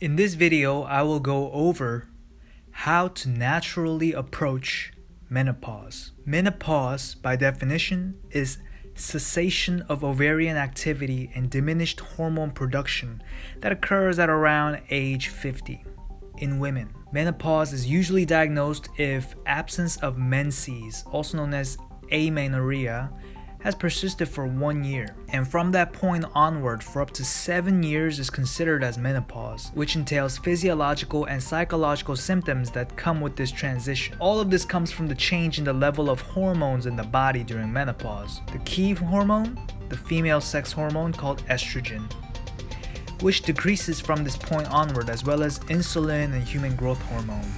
In this video, I will go over how to naturally approach menopause. Menopause, by definition, is cessation of ovarian activity and diminished hormone production that occurs at around age 50 in women. Menopause is usually diagnosed if absence of menses, also known as amenorrhea, has persisted for 1 year, and from that point onward for up to 7 years is considered as menopause, which entails physiological and psychological symptoms that come with this transition. All of this comes from the change in the level of hormones in the body during menopause. The key hormone, the female sex hormone called estrogen, which decreases from this point onward, as well as insulin and human growth hormone.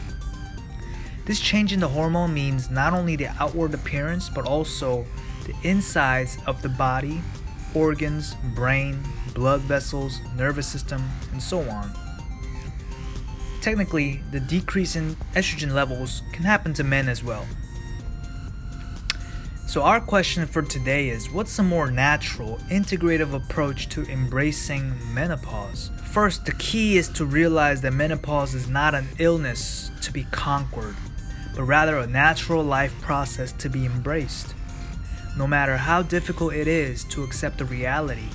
This change in the hormone means not only the outward appearance but also the insides of the body, organs, brain, blood vessels, nervous system, and so on. Technically, the decrease in estrogen levels can happen to men as well. So our question for today is, what's a more natural, integrative approach to embracing menopause? First, the key is to realize that menopause is not an illness to be conquered, but rather a natural life process to be embraced, no matter how difficult it is to accept the reality.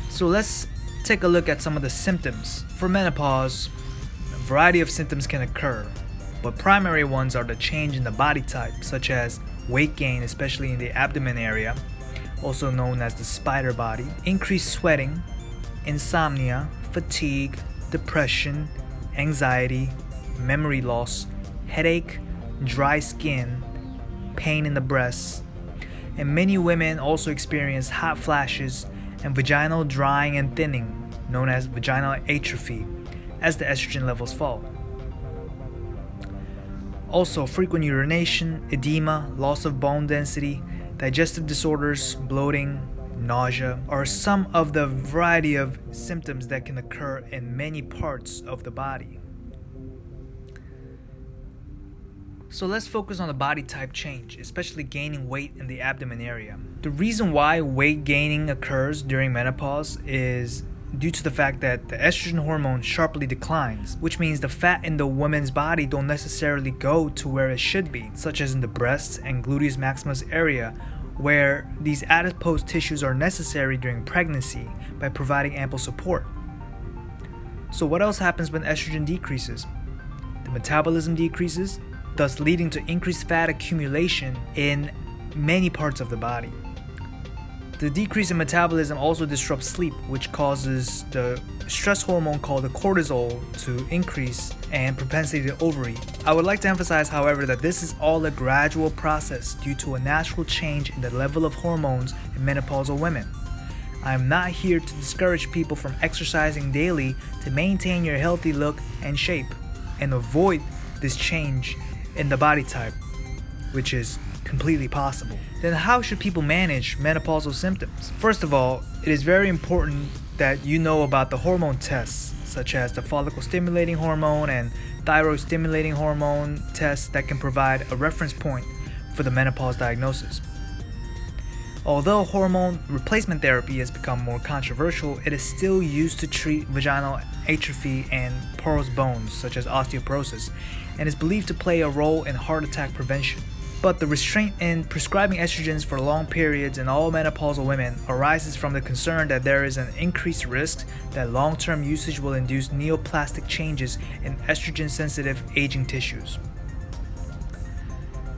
So let's take a look at some of the symptoms. For menopause, a variety of symptoms can occur, but primary ones are the change in the body type, such as weight gain, especially in the abdomen area, also known as the spider body, increased sweating, insomnia, fatigue, depression, anxiety, memory loss, headache, dry skin, pain in the breasts, and many women also experience hot flashes and vaginal drying and thinning, known as vaginal atrophy, as the estrogen levels fall. Also, frequent urination, edema, loss of bone density, digestive disorders, bloating, nausea are some of the variety of symptoms that can occur in many parts of the body. So let's focus on the body type change, especially gaining weight in the abdomen area. The reason why weight gaining occurs during menopause is due to the fact that the estrogen hormone sharply declines, which means the fat in the woman's body don't necessarily go to where it should be, such as in the breasts and gluteus maximus area, where these adipose tissues are necessary during pregnancy by providing ample support. So what else happens when estrogen decreases? The metabolism decreases, thus leading to increased fat accumulation in many parts of the body. The decrease in metabolism also disrupts sleep, which causes the stress hormone called the cortisol to increase and propensity to overeat. I would like to emphasize, however, that this is all a gradual process due to a natural change in the level of hormones in menopausal women. I am not here to discourage people from exercising daily to maintain your healthy look and shape and avoid this change in the body type, which is completely possible. Then how should people manage menopausal symptoms? First of all, it is very important that you know about the hormone tests, such as the follicle stimulating hormone and thyroid stimulating hormone tests that can provide a reference point for the menopause diagnosis. Although hormone replacement therapy has become more controversial, it is still used to treat vaginal atrophy and porous bones, such as osteoporosis, and is believed to play a role in heart attack prevention. But the restraint in prescribing estrogens for long periods in all menopausal women arises from the concern that there is an increased risk that long-term usage will induce neoplastic changes in estrogen-sensitive aging tissues.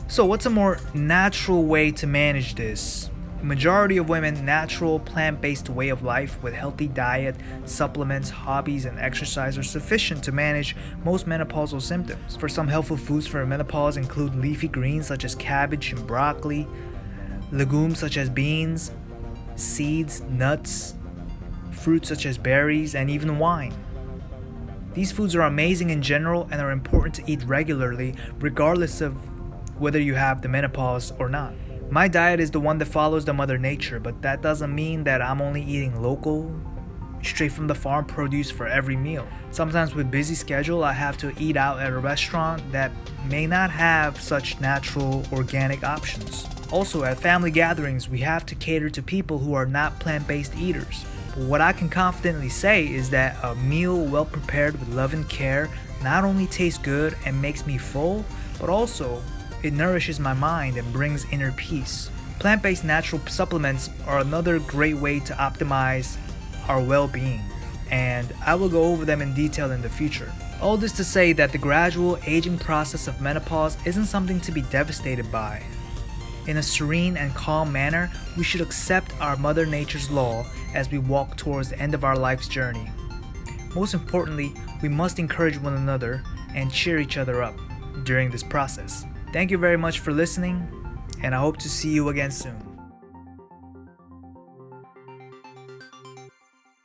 So what's a more natural way to manage this? The majority of women, natural plant-based way of life with healthy diet, supplements, hobbies, and exercise are sufficient to manage most menopausal symptoms. For some, helpful foods for menopause include leafy greens such as cabbage and broccoli, legumes such as beans, seeds, nuts, fruits such as berries, and even wine. These foods are amazing in general and are important to eat regularly, regardless of whether you have the menopause or not. My diet is the one that follows the Mother Nature, but that doesn't mean that I'm only eating local, straight from the farm produce for every meal. Sometimes with busy schedule, I have to eat out at a restaurant that may not have such natural, organic options. Also, at family gatherings, we have to cater to people who are not plant-based eaters. What I can confidently say is that a meal well prepared with love and care not only tastes good and makes me full, but also it nourishes my mind and brings inner peace. Plant-based natural supplements are another great way to optimize our well-being, and I will go over them in detail in the future. All this to say that the gradual aging process of menopause isn't something to be devastated by. In a serene and calm manner, we should accept our Mother Nature's law as we walk towards the end of our life's journey. Most importantly, we must encourage one another and cheer each other up during this process. Thank you very much for listening, and I hope to see you again soon.